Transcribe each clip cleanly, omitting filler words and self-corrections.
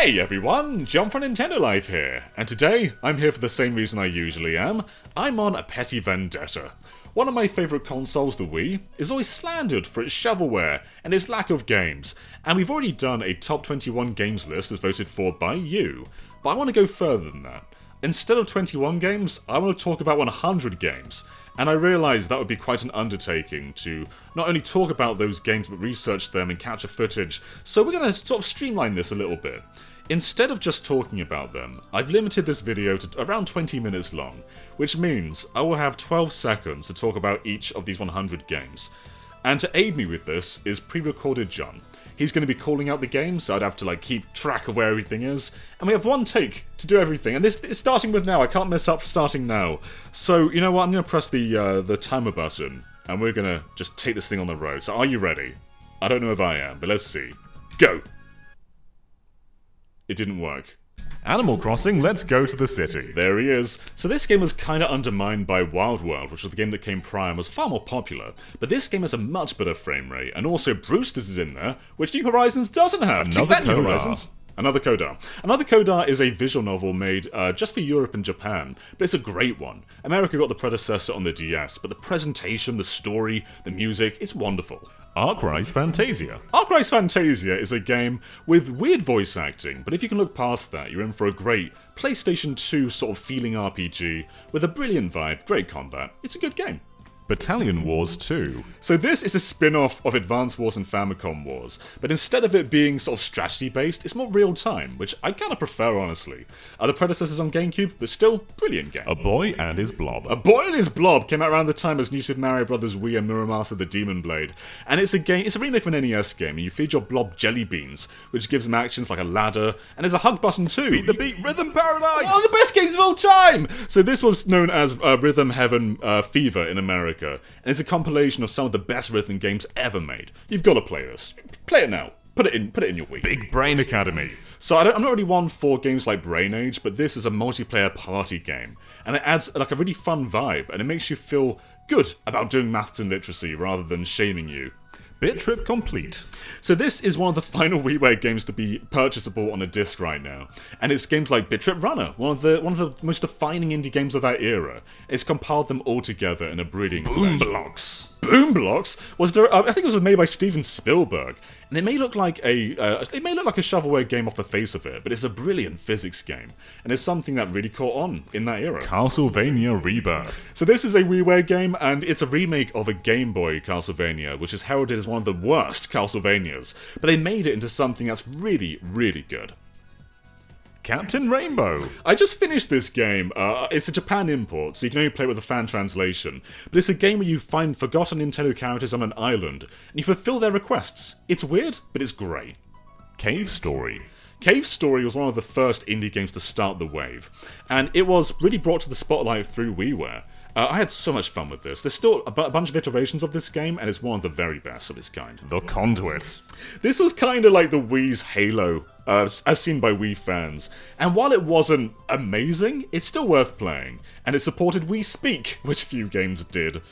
Hey everyone, John from Nintendo Life here, and today I'm here for the same reason I usually am. I'm on a petty vendetta. One of my favourite consoles, the Wii, is always slandered for its shovelware and its lack of games, and we've already done a top 21 games list as voted for by you, but I want to go further than that. Instead of 21 games, I want to talk about 100 games, and I realised that would be quite an undertaking to not only talk about those games but research them and capture footage, so we're going to sort of streamline this a little bit. Instead of just talking about them, I've limited this video to around 20 minutes long, which means I will have 12 seconds to talk about each of these 100 games. And to aid me with this is pre-recorded John. He's going to be calling out the games, so I'd have to keep track of where everything is. And we have one take to do everything, and this is starting with now. I can't mess up for starting now. So, you know what, I'm going to press the timer button, and we're going to just take this thing on the road. So are you ready? I don't know if I am, but let's see. Go! It didn't work. Animal Crossing, let's go to the city. There he is. So this game was kind of undermined by Wild World, which was the game that came prior and was far more popular. But this game has a much better frame rate, and also Brewster's is in there, which New Horizons doesn't have. Another Take that, New Kodar. Horizons. Another Kodar. Another Kodar is a visual novel made just for Europe and Japan, but it's a great one. America got the predecessor on the DS, but the presentation, the story, the music, it's wonderful. Arkwright's Fantasia. Arkwright's Fantasia is a game with weird voice acting, but if you can look past that, you're in for a great PlayStation 2 sort of feeling RPG with a brilliant vibe, great combat. It's a good game. Battalion Wars 2. So this is a spin-off of Advance Wars and Famicom Wars, but instead of it being sort of strategy-based, it's more real-time, which I kind of prefer, honestly. The predecessors on GameCube, but still, brilliant game. A Boy and His Blob. A Boy and His Blob came out around the time as New Super Mario Bros. Wii and Mirror the Demon Blade, and it's a remake of an NES game, and you feed your blob jelly beans, which gives them actions like a ladder, and there's a hug button too. Beat the Beat Rhythm Paradise! One of the best games of all time! So this was known as Rhythm Heaven Fever in America, and it's a compilation of some of the best rhythm games ever made. You've got to play this. Play it now. Put it in your Wii. Big Brain Academy. So I'm not really one for games like Brain Age, but this is a multiplayer party game, and it adds a really fun vibe, and it makes you feel good about doing maths and literacy rather than shaming you. Bit Trip Complete. So this is one of the final WiiWare games to be purchasable on a disc right now, and it's games like Bit Trip Runner, one of the most defining indie games of that era. It's compiled them all together in a brilliant Boom collection. Blocks. Boom Blocks was I think it was made by Steven Spielberg, and it may look like a shovelware game off the face of it, but it's a brilliant physics game, and it's something that really caught on in that era. Castlevania Rebirth. So this is a WiiWare game, and it's a remake of a Game Boy Castlevania, which is heralded as one of the worst Castlevanias, but they made it into something that's really, really good. Captain Rainbow. I just finished this game. It's a Japan import, so you can only play it with a fan translation. But it's a game where you find forgotten Nintendo characters on an island, and you fulfill their requests. It's weird, but it's great. Cave Story. Cave Story was one of the first indie games to start the wave, and it was really brought to the spotlight through WiiWare. I had so much fun with this. There's still a bunch of iterations of this game, and it's one of the very best of its kind. The Conduit. This was kind of like the Wii's Halo, as seen by Wii fans. And while it wasn't amazing, it's still worth playing. And it supported Wii Speak, which few games did.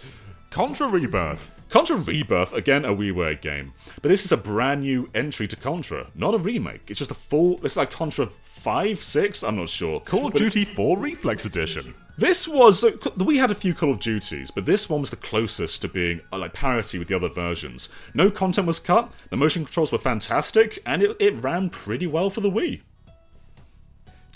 Contra Rebirth. Contra Rebirth, again a WiiWare game. But this is a brand new entry to Contra, not a remake. It's just it's like Contra 5, 6, I'm not sure. Call of Duty 4 Reflex Edition. This was... We had a few Call of Duties, but this one was the closest to being parity with the other versions. No content was cut, the motion controls were fantastic, and it ran pretty well for the Wii.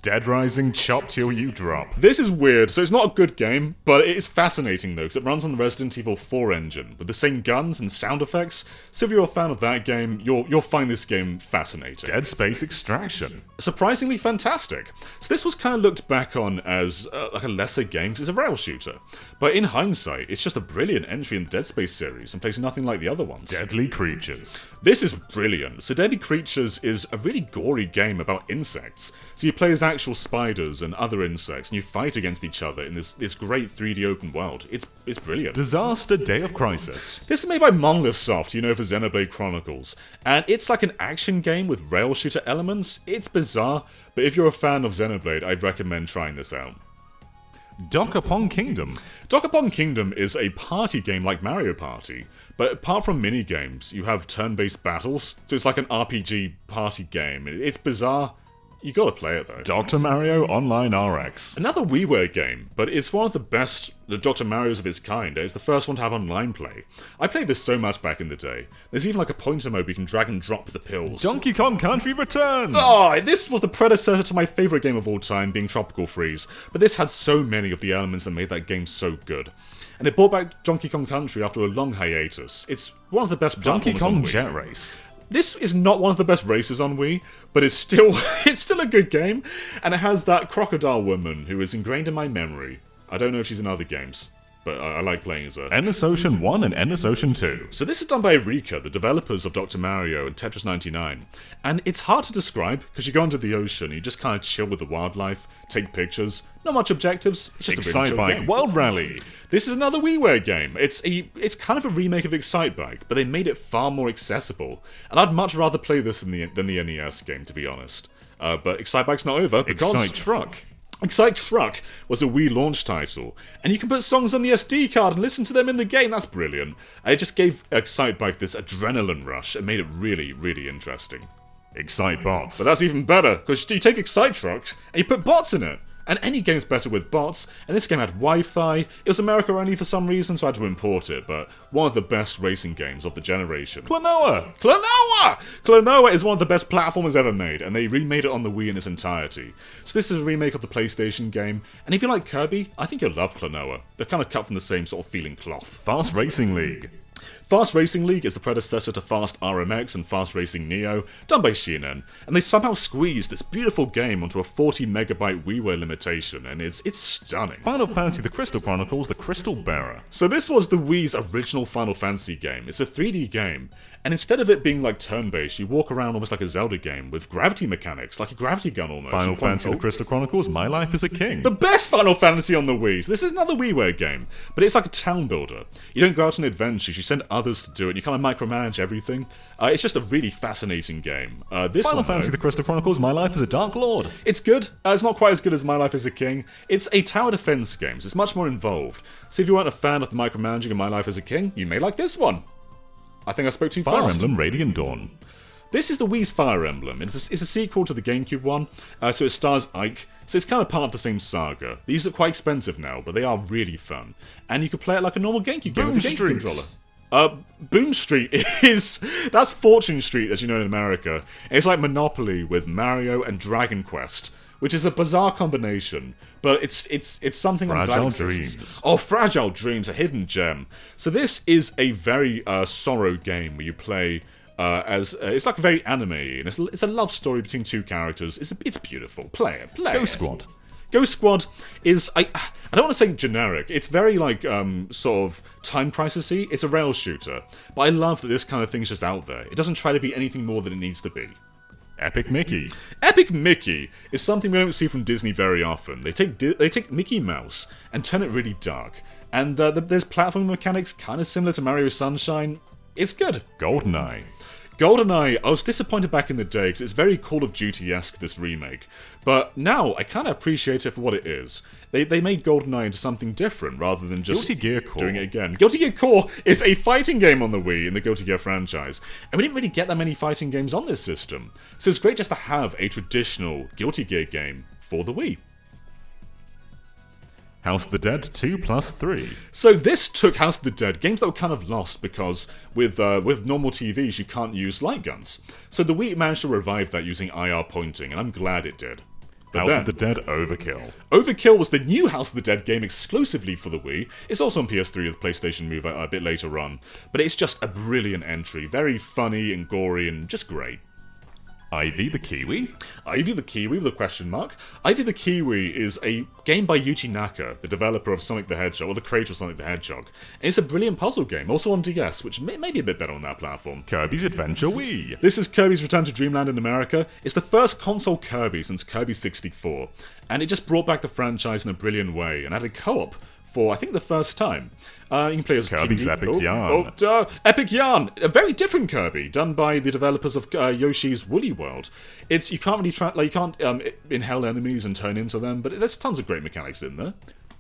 Dead Rising Chop Till You Drop. This is weird, so it's not a good game, but it is fascinating though, because it runs on the Resident Evil 4 engine, with the same guns and sound effects, so if you're a fan of that game, you'll find this game fascinating. Dead Space Extraction. Surprisingly fantastic. So this was kind of looked back on as a lesser game, because it's a rail shooter. But in hindsight, it's just a brilliant entry in the Dead Space series, and plays nothing like the other ones. Deadly Creatures. This is brilliant. So Deadly Creatures is a really gory game about insects. So you play as actual spiders and other insects, and you fight against each other in this great 3D open world. It's brilliant. Disaster Day of Crisis. This is made by Monolith Soft, for Xenoblade Chronicles, and it's like an action game with rail shooter elements. It's bizarre, but if you're a fan of Xenoblade, I'd recommend trying this out. Dokapon Kingdom. Dokapon Kingdom is a party game like Mario Party, but apart from mini-games, you have turn-based battles, so it's like an RPG party game. It's bizarre, You gotta play it though. Dr. Mario Online RX. Another WiiWare game, but it's one of the best Dr. Mario's of its kind. It's the first one to have online play. I played this so much back in the day. There's even like a pointer mode where you can drag and drop the pills. Donkey Kong Country returns! Oh, this was the predecessor to my favourite game of all time, being Tropical Freeze. But this had so many of the elements that made that game so good. And it brought back Donkey Kong Country after a long hiatus. It's one of the best Donkey platformers Kong on Wii. Jet Race. This is not one of the best races on Wii, but it's still a good game, and it has that crocodile woman who is ingrained in my memory. I don't know if she's in other games, but I like playing as her. Endless Ocean 1 and Endless Ocean 2. So this is done by Eureka, the developers of Dr. Mario and Tetris 99. And it's hard to describe, because you go into the ocean, you just kind of chill with the wildlife, take pictures, not much objectives, it's just a really chill Excitebike game. World Rally. This is another WiiWare game. It's kind of a remake of Excitebike, but they made it far more accessible. And I'd much rather play this than the NES game, to be honest. But Excitebike's not over, because Excite Truck. Excite Truck was a Wii launch title, and you can put songs on the SD card and listen to them in the game. That's brilliant. It just gave Excitebike this adrenaline rush and made it really, really interesting. Excite Bots. But that's even better, because you take Excite Truck and you put bots in it. And any game's better with bots, and this game had Wi-Fi. It was America only for some reason, so I had to import it, but one of the best racing games of the generation. Klonoa. Klonoa! Klonoa is one of the best platformers ever made, and they remade it on the Wii in its entirety. So this is a remake of the PlayStation game, and if you like Kirby, I think you'll love Klonoa. They're kind of cut from the same sort of feeling cloth. Fast Racing League. Fast Racing League is the predecessor to Fast RMX and Fast Racing Neo, done by Shinen, and they somehow squeezed this beautiful game onto a 40 megabyte WiiWare limitation, and it's stunning. Final Fantasy The Crystal Chronicles The Crystal Bearer. So this was the Wii's original Final Fantasy game. It's a 3D game, and instead of it being like turn-based, you walk around almost like a Zelda game with gravity mechanics, like a gravity gun almost. Final Fantasy The Crystal Chronicles My Life as a King. The best Final Fantasy on the Wii. So this is another WiiWare game, but it's like a town builder. You don't go out on adventures, you send others to do it, you kind of micromanage everything. It's just a really fascinating game. This Final one, Fantasy though, The Crystal Chronicles My Life as a Dark Lord. it's good. It's not quite as good as My Life as a King. It's a tower defense game, so it's much more involved. So if you weren't a fan of the micromanaging of My Life as a King, you may like this one. I think I spoke too Fire fast. Emblem Radiant Dawn. This is the Wii's Fire Emblem. It's a sequel to the GameCube one, so it stars Ike, so it's kind of part of the same saga. These are quite expensive now, but they are really fun. And you can play it like a normal GameCube game with a GameCube controller. Boom Street that's Fortune Street, as you know in America. It's like Monopoly with Mario and Dragon Quest, which is a bizarre combination, but it's something I'm glad Fragile exists. Dreams. Oh, Fragile Dreams, a hidden gem. So this is a very sorrow game where you play as it's like very anime, and it's a love story between two characters. It's beautiful. Play it. Ghost Squad. Ghost Squad is, I don't want to say generic, it's very like, sort of time crisis-y. It's a rail shooter, but I love that this kind of thing's just out there. It doesn't try to be anything more than it needs to be. Epic Mickey. Epic Mickey is something we don't see from Disney very often. They take Mickey Mouse and turn it really dark, and there's platform mechanics kind of similar to Mario Sunshine. It's good. GoldenEye. GoldenEye, I was disappointed back in the day because it's very Call of Duty-esque, this remake. But now, I kind of appreciate it for what it is. They made GoldenEye into something different rather than just Guilty Gear Core. doing it again. Guilty Gear Core is a fighting game on the Wii in the Guilty Gear franchise. And we didn't really get that many fighting games on this system. So it's great just to have a traditional Guilty Gear game for the Wii. House of the Dead 2+3. So this took House of the Dead, games that were kind of lost because with normal TVs you can't use light guns. So the Wii managed to revive that using IR pointing, and I'm glad it did. But House then, of the Dead Overkill. Overkill was the new House of the Dead game exclusively for the Wii. It's also on PS3 with PlayStation Move a bit later on. But it's just a brilliant entry, very funny and gory and just great. Ivy the Kiwi. Ivy the Kiwi with a question mark. Ivy the Kiwi is a game by Yuji Naka, the developer of Sonic the Hedgehog, or the creator of Sonic the Hedgehog. And it's a brilliant puzzle game, also on DS, which may be a bit better on that platform. Kirby's Adventure Wii. This is Kirby's Return to Dreamland in America. It's the first console Kirby since Kirby 64, and it just brought back the franchise in a brilliant way, and added co-op for, I think, the first time. You can play as Kirby's Kirby. Epic Yarn. Epic Yarn! A very different Kirby, done by the developers of Yoshi's Woolly World. You can't really you can't inhale enemies and turn into them, but there's tons of great mechanics in there.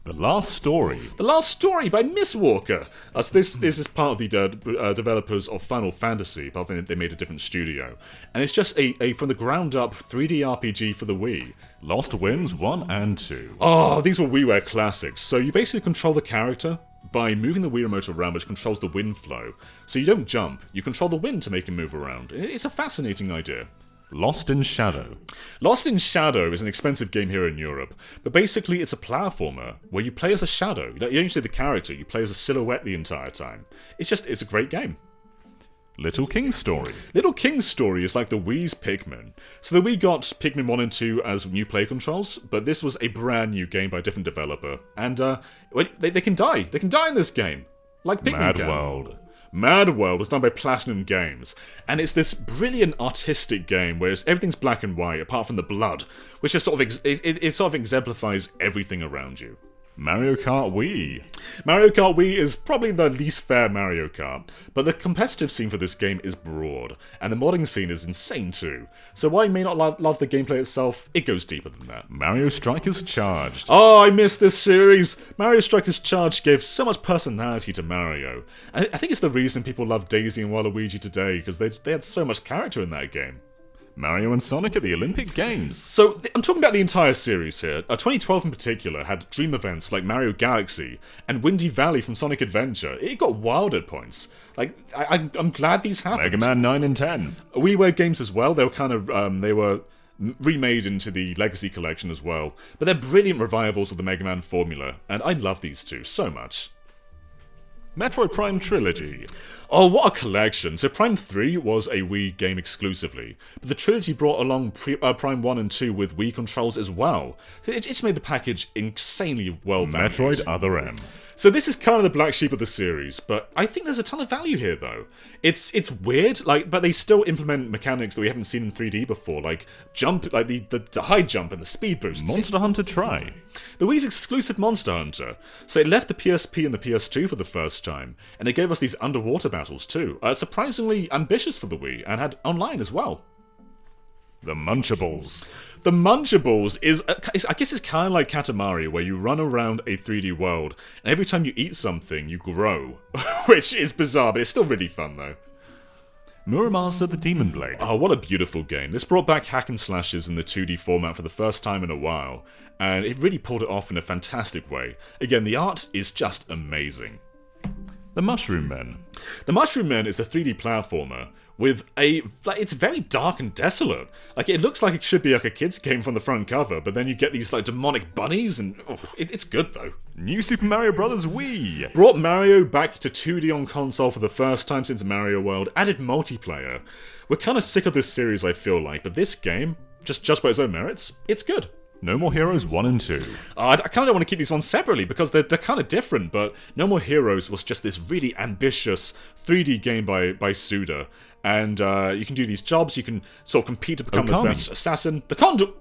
The Last Story. The Last Story by Miss Walker. So this is part of the developers of Final Fantasy, but I think they made a different studio. And it's just a from the ground up 3D RPG for the Wii. Lost Winds 1 and 2. Oh, these were WiiWare classics. So you basically control the character by moving the Wii remote around, which controls the wind flow. So you don't jump, you control the wind to make him move around. It's a fascinating idea. Lost in Shadow. Lost in Shadow is an expensive game here in Europe, but basically it's a platformer where you play as a shadow. You don't see the character, you play as a silhouette the entire time. It's a great game. Little King's Story. Little King's Story is like the Wii's Pikmin. So the Wii got Pikmin 1 and 2 as new play controls, but this was a brand new game by a different developer. And they can die. They can die in this game. Like Pikmin Mad can. World. Mad World was done by Platinum Games, and it's this brilliant artistic game where everything's black and white apart from the blood, which just sort of it sort of exemplifies everything around you. Mario Kart Wii. Mario Kart Wii is probably the least fair Mario Kart, but the competitive scene for this game is broad, and the modding scene is insane too. So while you may not love the gameplay itself, it goes deeper than that. Mario Strikers Charged. Oh, I missed this series! Mario Strikers Charged gave so much personality to Mario. I think it's the reason people love Daisy and Waluigi today, because they had so much character in that game. Mario and Sonic at the Olympic Games. So, I'm talking about the entire series here. 2012 in particular had dream events like Mario Galaxy and Windy Valley from Sonic Adventure. It got wild at points. Like, I'm glad these happened. Mega Man 9 and 10. WiiWare games as well, they were kind of, they were remade into the Legacy Collection as well. But they're brilliant revivals of the Mega Man formula, and I love these two so much. Metroid Prime Trilogy. Oh, what a collection! So Prime 3 was a Wii game exclusively, but the trilogy brought along Prime 1 and 2 with Wii controls as well. It's made the package insanely well valued. Metroid Other M. So this is kind of the black sheep of the series, but I think there's a ton of value here though. It's weird, but they still implement mechanics that we haven't seen in 3D before, like jump, like the high jump and the speed boosts. Monster Hunter Tri. The Wii's exclusive Monster Hunter. So it left the PSP and the PS2 for the first time, and it gave us these underwater battles too. Surprisingly ambitious for the Wii, and had online as well. The Munchables. The Munchables I guess it's kind of like Katamari, where you run around a 3D world, and every time you eat something, you grow. Which is bizarre, but it's still really fun though. Muramasa the Demon Blade. Oh, what a beautiful game. This brought back hack and slashes in the 2D format for the first time in a while, and it really pulled it off in a fantastic way. Again, the art is just amazing. The Mushroom Men. The Mushroom Men is a 3D platformer with it's very dark and desolate. Like, it looks like it should be like a kid's game from the front cover, but then you get these like demonic bunnies, and it's good though. New Super Mario Bros. Wii. Brought Mario back to 2D on console for the first time since Mario World, added multiplayer. We're kind of sick of this series, I feel like, but this game, just by its own merits, it's good. No More Heroes 1 and 2. I kind of don't want to keep these ones separately because they're kind of different, but No More Heroes was just this really ambitious 3D game by Suda. And you can do these jobs, you can sort of compete to become the best assassin.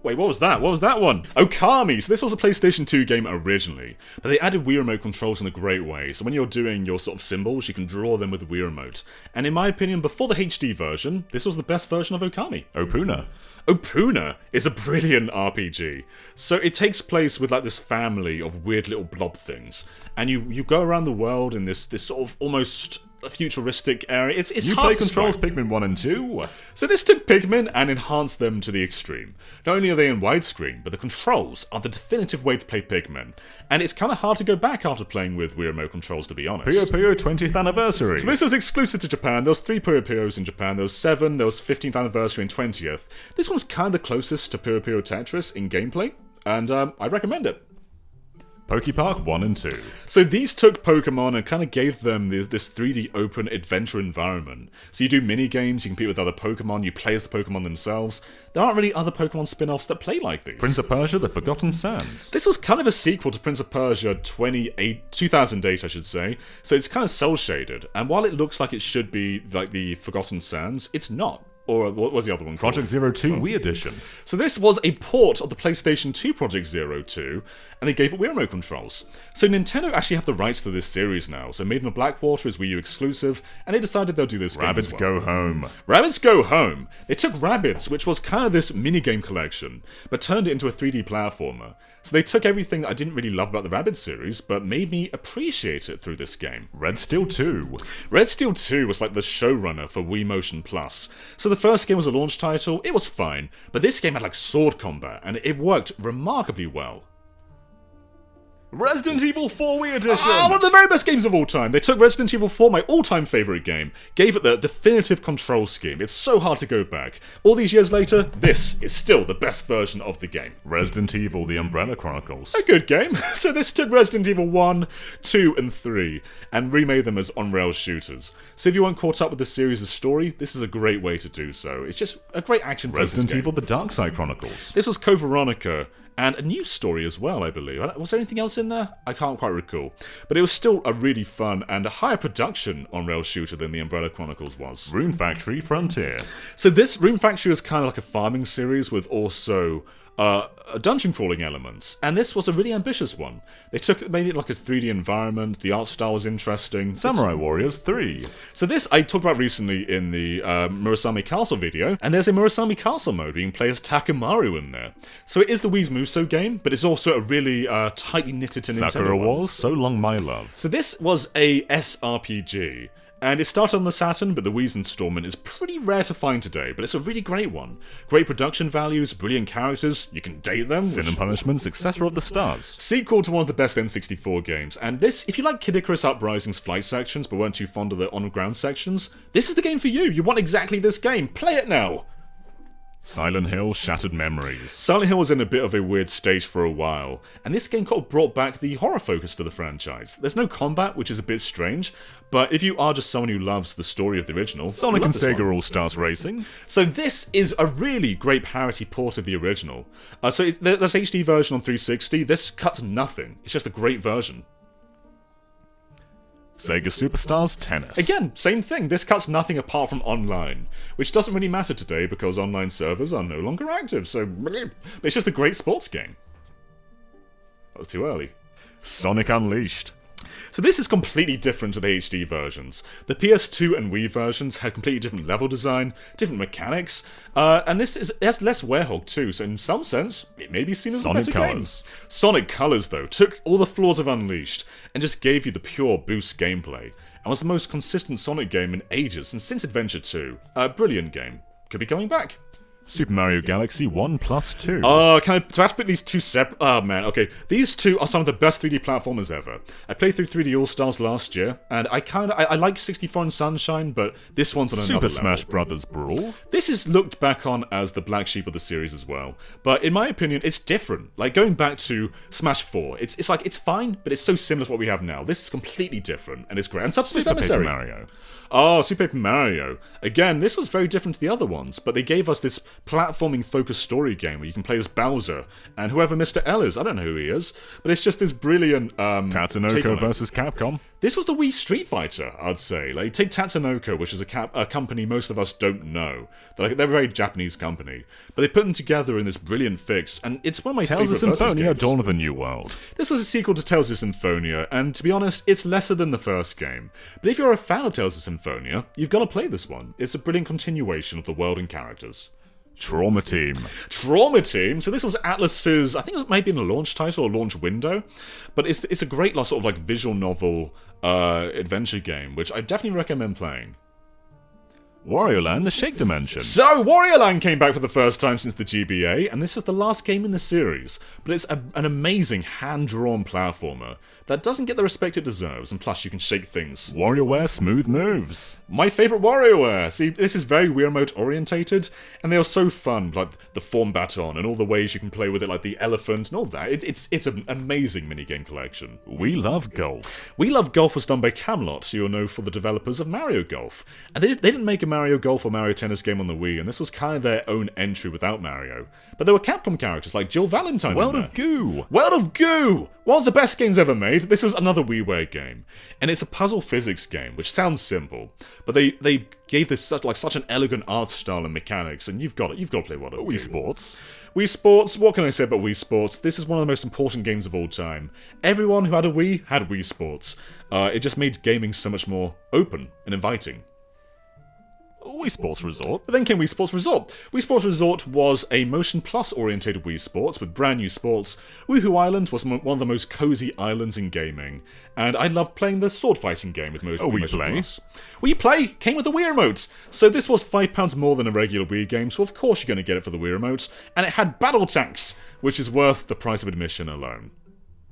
Wait, what was that? What was that one? Okami! So this was a PlayStation 2 game originally, but they added Wii Remote controls in a great way. So when you're doing your sort of symbols, you can draw them with the Wii Remote. And in my opinion, before the HD version, this was the best version of Okami. Opuna. Opuna is a brilliant RPG. So it takes place with like this family of weird little blob things, and you go around the world in this sort of almost futuristic area. It's you hard play to controls describe. Pikmin 1 and 2. So this took Pikmin and enhanced them to the extreme. Not only are they in widescreen, but the controls are the definitive way to play Pikmin. And it's kind of hard to go back after playing with Wii Remote controls, to be honest. Puyo Puyo 20th Anniversary. So this was exclusive to Japan. There was 3 Puyo Puyos in Japan. There was 7, there was 15th Anniversary and 20th. This one's kind of the closest to Puyo Puyo Tetris in gameplay, and I recommend it. Pokepark 1 and 2. So these took Pokemon and kind of gave them this 3D open adventure environment. So you do mini-games, you compete with other Pokemon, you play as the Pokemon themselves. There aren't really other Pokemon spin-offs that play like these. Prince of Persia, The Forgotten Sands. This was kind of a sequel to Prince of Persia 2008, I should say. So it's kind of cel-shaded, and while it looks like it should be like the Forgotten Sands, it's not. Or what was the other one called? Project Zero 2 Wii Edition. So this was a port of the PlayStation 2 Project Zero 2, and they gave it Wii remote controls. So Nintendo actually have the rights to this series now. So Maiden of Blackwater is Wii U exclusive, and they decided they'll do this game as Rabbids well. Go Home. Rabbids Go Home. They took Rabbids, which was kind of this minigame collection, but turned it into a 3D platformer. So they took everything that I didn't really love about the Rabbids series, but made me appreciate it through this game. Red Steel 2. Red Steel 2 was like the showrunner for Wii Motion Plus. So the first game was a launch title, it was fine, but this game had like sword combat, and it worked remarkably well. Resident Evil 4 Wii Edition. One of the very best games of all time. They took Resident Evil 4, my all-time favourite game, gave it the definitive control scheme. It's so hard to go back. All these years later, this is still the best version of the game. Resident Evil The Umbrella Chronicles. A good game. So this took Resident Evil 1, 2, and 3, and remade them as on-rails shooters. So if you weren't caught up with the series' story, this is a great way to do so. It's just a great action-focused Resident game. Evil The Dark Side Chronicles. This was Code Veronica, and a news story as well, I believe. Was there anything else in there? I can't quite recall. But it was still a really fun and a higher production on-rail shooter than the Umbrella Chronicles was. Rune Factory Frontier. So this Rune Factory is kind of like a farming series with also dungeon crawling elements, and this was a really ambitious one. They made it like a 3D environment, the art style was interesting. Samurai Warriors 3. So this I talked about recently in the Murasame Castle video, and there's a Murasame Castle mode where you can play as Takemaru in there. So it is the Wii's Muso game, but it's also a really tightly knitted to Nintendo Sakura one. Wars So Long My Love. So this was a SRPG. And it started on the Saturn, but the Wii's installment is pretty rare to find today, but it's a really great one. Great production values, brilliant characters, you can date them. Sin and Punishment Successor of the Stars. Sequel to one of the best N64 games, and this, if you like Kid Icarus Uprising's flight sections but weren't too fond of the on-ground sections, this is the game for you. You want exactly this game. Play it now! Silent Hill Shattered Memories. Silent Hill was in a bit of a weird state for a while, and this game kind of brought back the horror focus to the franchise. There's no combat, which is a bit strange, but if you are just someone who loves the story of the original, Sonic you'll and love this one. Sega All-Stars Racing. So this is a really great parody port of the original. So there's HD version on 360, this cuts nothing. It's just a great version. Sega Superstars Tennis. Again, same thing. This cuts nothing apart from online, which doesn't really matter today because online servers are no longer active, so it's just a great sports game. That was too early. Sonic Unleashed. So this is completely different to the HD versions. The PS2 and Wii versions had completely different level design, different mechanics, and it has less werehog too, so in some sense, it may be seen as Sonic a better Colors. game. Sonic Colors, though, took all the flaws of Unleashed and just gave you the pure boost gameplay, and was the most consistent Sonic game in ages, and since Adventure 2. A brilliant game. Could be coming back. Super Mario Galaxy 1+2. Do I have to put these two separate? Oh man, okay. These two are some of the best 3D platformers ever. I played through 3D All-Stars last year, and I like 64 and Sunshine, but this one's on another Super level. Smash Brothers Brawl. This is looked back on as the black sheep of the series as well, but in my opinion, it's different. Like going back to Smash 4, it's like it's fine, but it's so similar to what we have now. This is completely different, and it's great. And Subspace Super Paper Emissary. Mario. Oh, Super Paper Mario. Again, this was very different to the other ones, but they gave us this platforming-focused story game where you can play as Bowser, and whoever Mr. L is, I don't know who he is, but it's just this brilliant take on Tatsunoko it. vs. Capcom. This was the Wii Street Fighter, I'd say. Like, take Tatsunoko, which is a company most of us don't know. They're a very Japanese company. But they put them together in this brilliant fix, and it's one of my Tales of favourite versus Symphonia games. Dawn of the New World. This was a sequel to Tales of Symphonia, and to be honest, it's lesser than the first game. But if you're a fan of Tales of Symphonia, you've got to play this one. It's a brilliant continuation of the world and characters. Trauma Team. Trauma Team. So this was Atlus's, I think it might be in a launch title or launch window, but it's a great sort of like visual novel adventure game, which I definitely recommend playing. Wario Land, the Shake Dimension. So, Wario Land came back for the first time since the GBA, and this is the last game in the series, but it's an amazing hand-drawn platformer that doesn't get the respect it deserves, and plus you can shake things. WarioWare Smooth Moves. My favourite WarioWare! See, this is very Wiimote orientated, and they are so fun, like the form baton and all the ways you can play with it, like the elephant and all that. It's an amazing minigame collection. We Love Golf. We Love Golf was done by Camelot, who you'll know for the developers of Mario Golf. And they didn't make a Mario Golf or Mario Tennis game on the Wii, and this was kind of their own entry without Mario. But there were Capcom characters like Jill Valentine. World of Goo! World of Goo! One of the best games ever made. This is another WiiWare game. And it's a puzzle physics game, which sounds simple, but they gave this such an elegant art style and mechanics, and you've got to play World of Goo. Wii Sports. Wii Sports, what can I say about Wii Sports? This is one of the most important games of all time. Everyone who had a Wii had Wii Sports. It just made gaming so much more open and inviting. Wii Sports Resort. But then came Wii Sports Resort. Wii Sports Resort was a Motion Plus orientated Wii Sports with brand new sports. Woohoo Island was one of the most cozy islands in gaming, and I loved playing the sword fighting game with Motion Plus. Wii Play came with a Wii Remote, so this was £5 more than a regular Wii game, so of course you're going to get it for the Wii Remote, and it had Battle Tanks, which is worth the price of admission alone.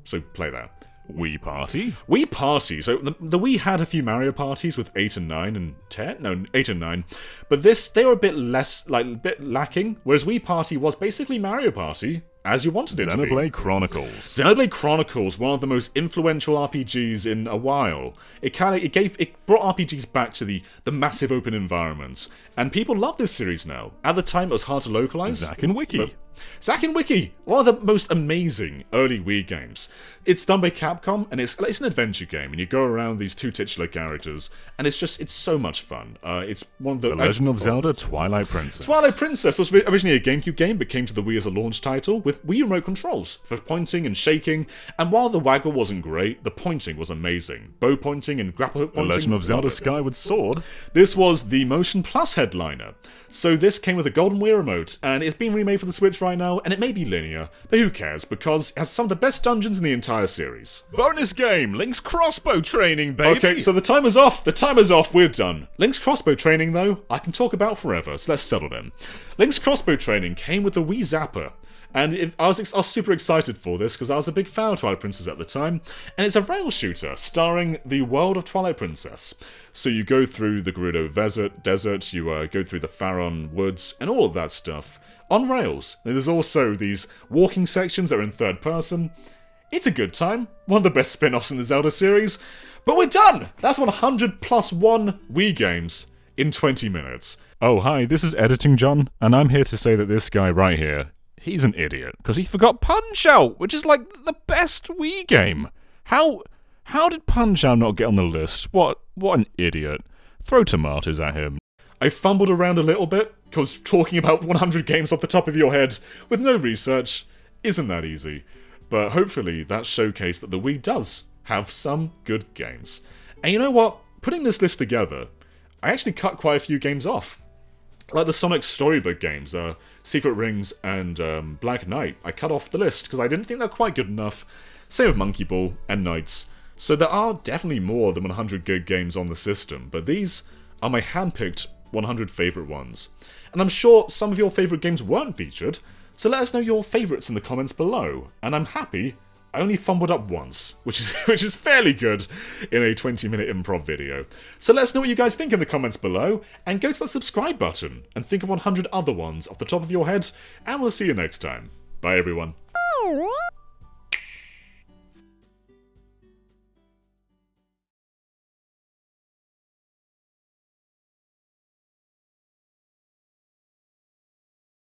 So play that. Wii Party. Wii Party. So the Wii had a few Mario parties with 8 and 9 and 10. No, 8 and 9. But they were a bit less, a bit lacking. Whereas Wii Party was basically Mario Party as you wanted it to be. Xenoblade Chronicles. Xenoblade Chronicles, one of the most influential RPGs in a while. It brought RPGs back to the massive open environments, and people love this series now. At the time, it was hard to localize. Zack and Wiki. Zack and Wiki, one of the most amazing early Wii games. It's done by Capcom, and it's an adventure game, and you go around these two titular characters, and it's so much fun. It's one of the Legend of Zelda: Twilight Princess. Twilight Princess was originally a GameCube game, but came to the Wii as a launch title with Wii remote controls for pointing and shaking. And while the waggle wasn't great, the pointing was amazing. Bow pointing and grapple hook pointing. The Legend of Zelda: Skyward Sword. This was the Motion Plus headliner. So this came with a golden Wii remote, and it's been remade for the Switch right now, and it may be linear, but who cares, because it has some of the best dungeons in the entire series. Bonus game, Link's crossbow training, baby! Okay, so the timer's off, we're done. Link's crossbow training, though, I can talk about forever, so let's settle in. Link's crossbow training came with the Wii Zapper, and I was super excited for this, because I was a big fan of Twilight Princess at the time, and it's a rail shooter, starring the world of Twilight Princess. So you go through the Gerudo Desert, you go through the Faron Woods, and all of that stuff, on rails. And there's also these walking sections that are in third person. It's a good time, one of the best spin-offs in the Zelda series, but we're done! That's 100 plus 1 Wii games in 20 minutes. Oh hi, this is Editing John, and I'm here to say that this guy right here, he's an idiot, because he forgot Punch-Out!, which is like the best Wii game. How did Punch-Out not get on the list? What an idiot. Throw tomatoes at him. I fumbled around a little bit, because talking about 100 games off the top of your head with no research isn't that easy. But hopefully that showcased that the Wii does have some good games. And you know what? Putting this list together, I actually cut quite a few games off. Like the Sonic Storybook games, Secret Rings and Black Knight, I cut off the list because I didn't think they're quite good enough. Same with Monkey Ball and Knights. So there are definitely more than 100 good games on the system, but these are my handpicked 100 favourite ones. And I'm sure some of your favourite games weren't featured, so let us know your favourites in the comments below. And I'm happy I only fumbled up once, which is fairly good in a 20-minute improv video. So let us know what you guys think in the comments below, and go to that subscribe button, and think of 100 other ones off the top of your head, and we'll see you next time. Bye everyone.